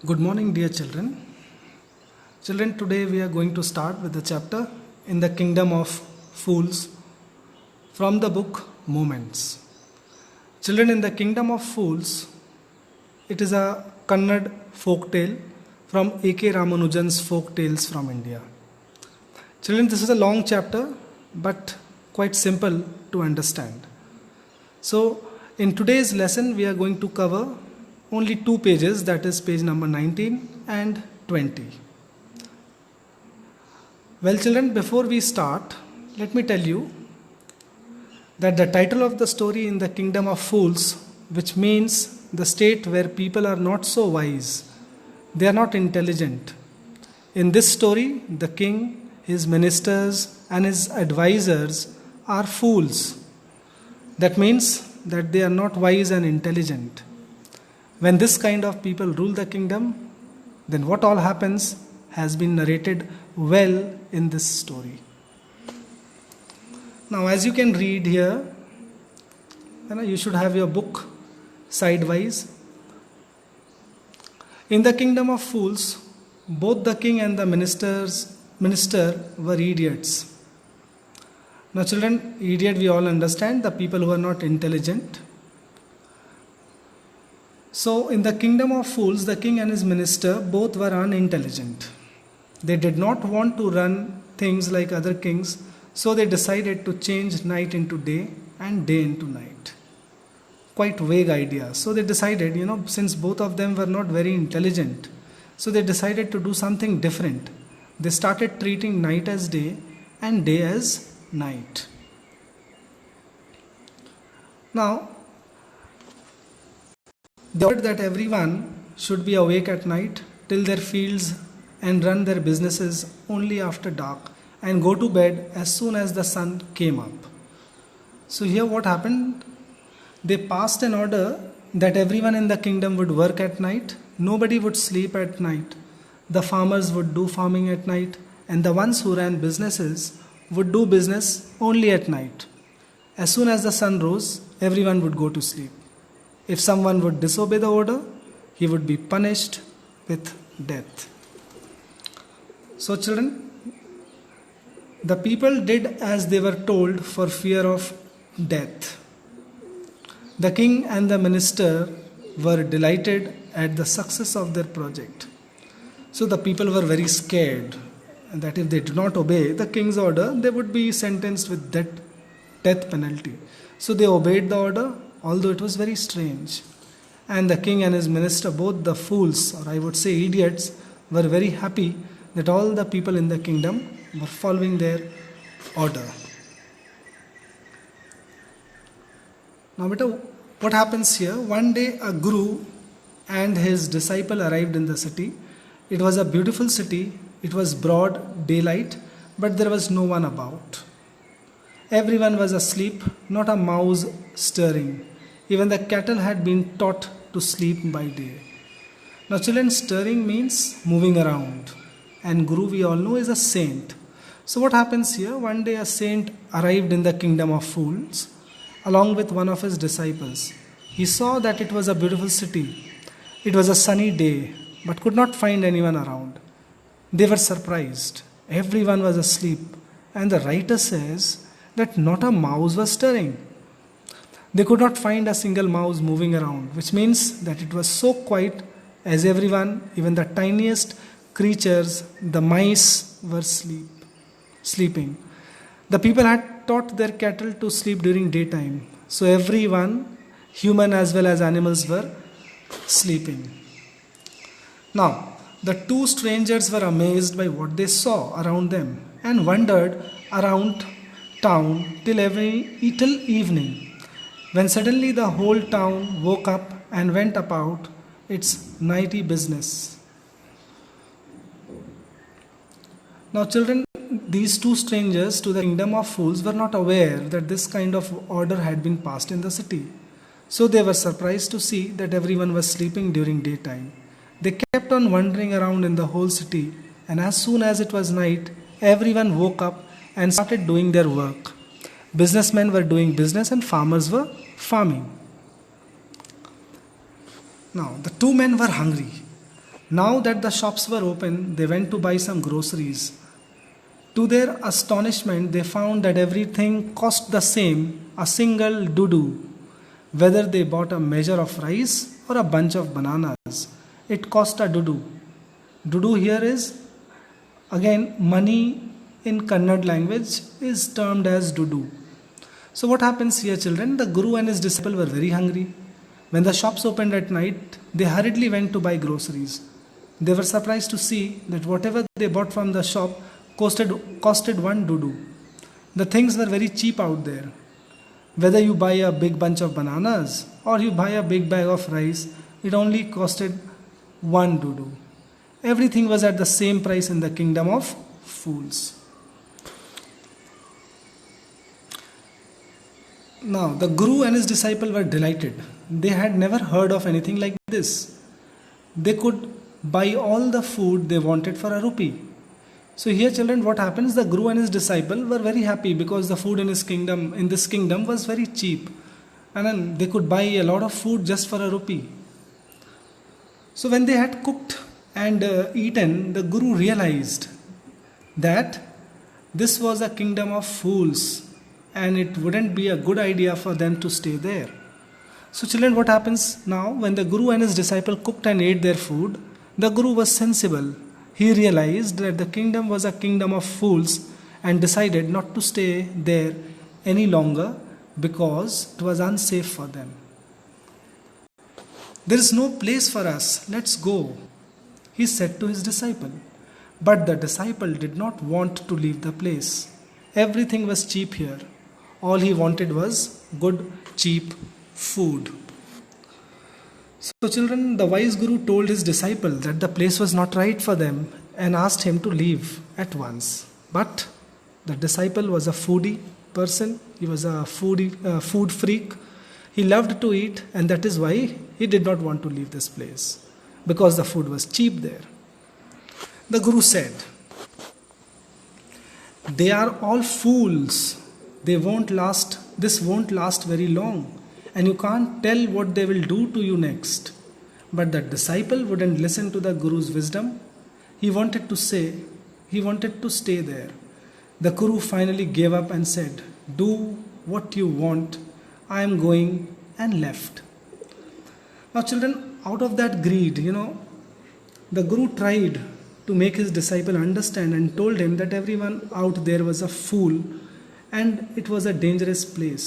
Good morning, dear children. Children, today we are going to start with the chapter In the Kingdom of Fools from the book Moments. Children, in the Kingdom of Fools, it is a Kannada folk tale from A.K. Ramanujan's Folk Tales from India. Children, this is a long chapter but quite simple to understand. So, in today's lesson, we are going to cover only 2 pages, that is page number 19 and 20. Well, children, before we start, let me tell you that the title of the story In the Kingdom of Fools, which means the state where people are not so wise, they are not intelligent. In this story, the king, his ministers and his advisors are fools. That means that they are not wise and intelligent. When this kind of people rule the kingdom, then what all happens has been narrated well in this story. Now, as you can read here, you should have your book sidewise. In the kingdom of fools, both the king and the minister were idiots. Now, children, idiot we all understand, the people who are not intelligent. So, in the kingdom of fools, the king and his minister both were unintelligent. They did not want to run things like other kings, so they decided to change night into day and day into night. Quite vague idea. So they decided, since both of them were not very intelligent, so they decided to do something different. They started treating night as day and day as night. Now, they ordered that everyone should be awake at night, till their fields and run their businesses only after dark and go to bed as soon as the sun came up. So here what happened? They passed an order that everyone in the kingdom would work at night, nobody would sleep at night, the farmers would do farming at night, and the ones who ran businesses would do business only at night. As soon as the sun rose, everyone would go to sleep. If someone would disobey the order, he would be punished with death. So, children, the people did as they were told for fear of death. The king and the minister were delighted at the success of their project. So the people were very scared that if they did not obey the king's order, they would be sentenced with death penalty. So they obeyed the order, although it was very strange. And the king and his minister, both the fools, or I would say idiots, were very happy that all the people in the kingdom were following their order. Now, what happens here? One day a guru and his disciple arrived in the city. It was a beautiful city. It was broad daylight, but there was no one about. Everyone was asleep, not a mouse stirring. Even the cattle had been taught to sleep by day. Now, children, stirring means moving around. And Guru, we all know, is a saint. So what happens here? One day a saint arrived in the kingdom of fools along with one of his disciples. He saw that it was a beautiful city. It was a sunny day, but could not find anyone around. They were surprised. Everyone was asleep. And the writer says that not a mouse was stirring. They could not find a single mouse moving around, which means that it was so quiet as everyone, even the tiniest creatures, the mice, were sleeping. The people had taught their cattle to sleep during daytime. So everyone, human as well as animals, were sleeping. Now, the 2 strangers were amazed by what they saw around them and wandered around town till evening, when suddenly the whole town woke up and went about its nighty business. Now, children, these 2 strangers to the kingdom of fools were not aware that this kind of order had been passed in the city. So they were surprised to see that everyone was sleeping during daytime. They kept on wandering around in the whole city, and as soon as it was night, everyone woke up and started doing their work. Businessmen were doing business and farmers were farming. Now, the 2 men were hungry. Now that the shops were open, they went to buy some groceries. To their astonishment, they found that everything cost the same, a single dudu, whether they bought a measure of rice or a bunch of bananas. It cost a dudu. Dudu here is, again, money in Kannada language is termed as dudu. So what happens here, children? The Guru and his disciple were very hungry. When the shops opened at night, they hurriedly went to buy groceries. They were surprised to see that whatever they bought from the shop costed one dudu. The things were very cheap out there. Whether you buy a big bunch of bananas or you buy a big bag of rice, it only costed one dudu. Everything was at the same price in the kingdom of fools. Now, the Guru and his disciple were delighted. They had never heard of anything like this. They could buy all the food they wanted for a rupee. So here, children, what happens? The Guru and his disciple were very happy because the food in this kingdom was very cheap. And then they could buy a lot of food just for a rupee. So when they had cooked and eaten, the Guru realized that this was a kingdom of fools and it wouldn't be a good idea for them to stay there. So children, what happens now? When the Guru and his disciple cooked and ate their food, the Guru was sensible. He realized that the kingdom was a kingdom of fools and decided not to stay there any longer because it was unsafe for them. There is no place for us, let's go, he said to his disciple. But the disciple did not want to leave the place. Everything was cheap here. All he wanted was good, cheap food. So children, the wise Guru told his disciple that the place was not right for them and asked him to leave at once. But the disciple was a foodie person. He was a food freak. He loved to eat, and that is why he did not want to leave this place, because the food was cheap there. The Guru said, "They are all fools. This won't last very long, and you can't tell what they will do to you next." But the disciple wouldn't listen to the Guru's wisdom. He wanted to stay there. The Guru finally gave up and said, "Do what you want. I am going," and left. Now children, out of that greed, the Guru tried to make his disciple understand and told him that everyone out there was a fool and it was a dangerous place.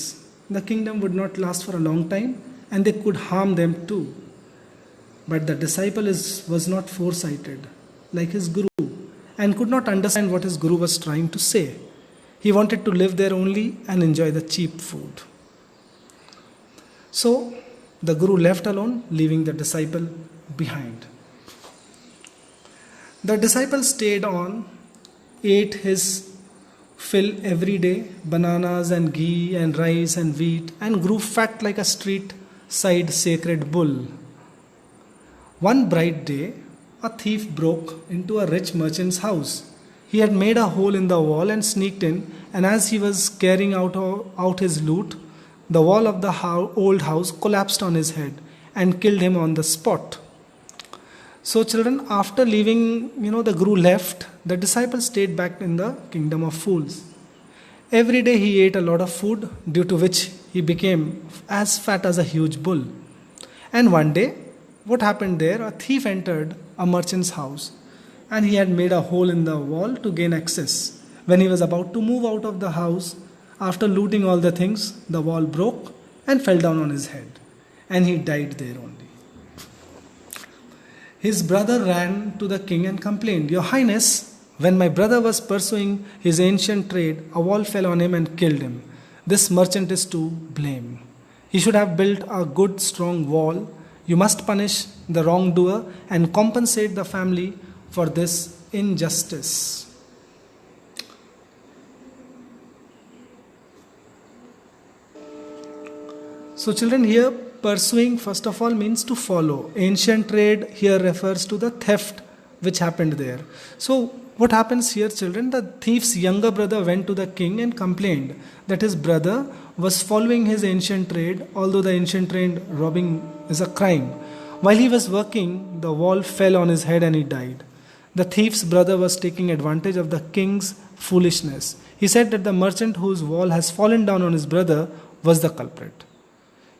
The kingdom would not last for a long time and they could harm them too. But the disciple was not foresighted like his Guru and could not understand what his Guru was trying to say. He wanted to live there only and enjoy the cheap food. So the Guru left alone, leaving the disciple behind. The disciple stayed on, ate his fill every day, bananas and ghee and rice and wheat, and grew fat like a street-side sacred bull. One bright day, a thief broke into a rich merchant's house. He had made a hole in the wall and sneaked in, and as he was carrying out his loot, the wall of the old house collapsed on his head and killed him on the spot. So children, after leaving, the Guru left, the disciple stayed back in the kingdom of fools. Every day he ate a lot of food, due to which he became as fat as a huge bull. And one day, what happened there? A thief entered a merchant's house and he had made a hole in the wall to gain access. When he was about to move out of the house, after looting all the things, the wall broke and fell down on his head, and he died there only. His brother ran to the king and complained, "Your Highness, when my brother was pursuing his ancient trade, a wall fell on him and killed him. This merchant is to blame. He should have built a good strong wall. You must punish the wrongdoer and compensate the family for this injustice." So children, here pursuing first of all means to follow. Ancient trade here refers to the theft which happened there. So what happens here, children? The thief's younger brother went to the king and complained that his brother was following his ancient trade, although the ancient trade robbing is a crime. While he was working, the wall fell on his head and he died. The thief's brother was taking advantage of the king's foolishness. He said that the merchant whose wall has fallen down on his brother was the culprit.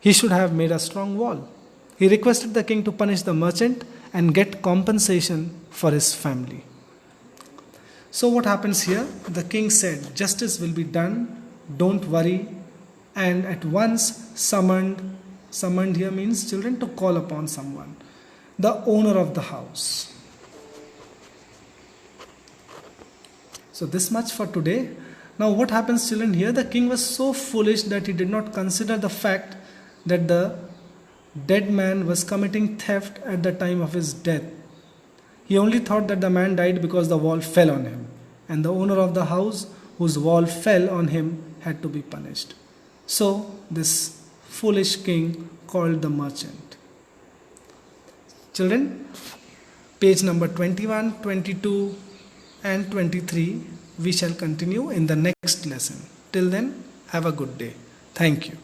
He should have made a strong wall. He requested the king to punish the merchant and get compensation for his family. So what happens here? The king said, justice will be done, don't worry, and at once summoned here means children to call upon someone, the owner of the house. So this much for today. Now what happens, children, here? The king was so foolish that he did not consider the fact that the dead man was committing theft at the time of his death. He only thought that the man died because the wall fell on him, and the owner of the house whose wall fell on him had to be punished. So this foolish king called the merchant. Children, page number 21, 22 and 23 we shall continue in the next lesson. Till then, have a good day. Thank you.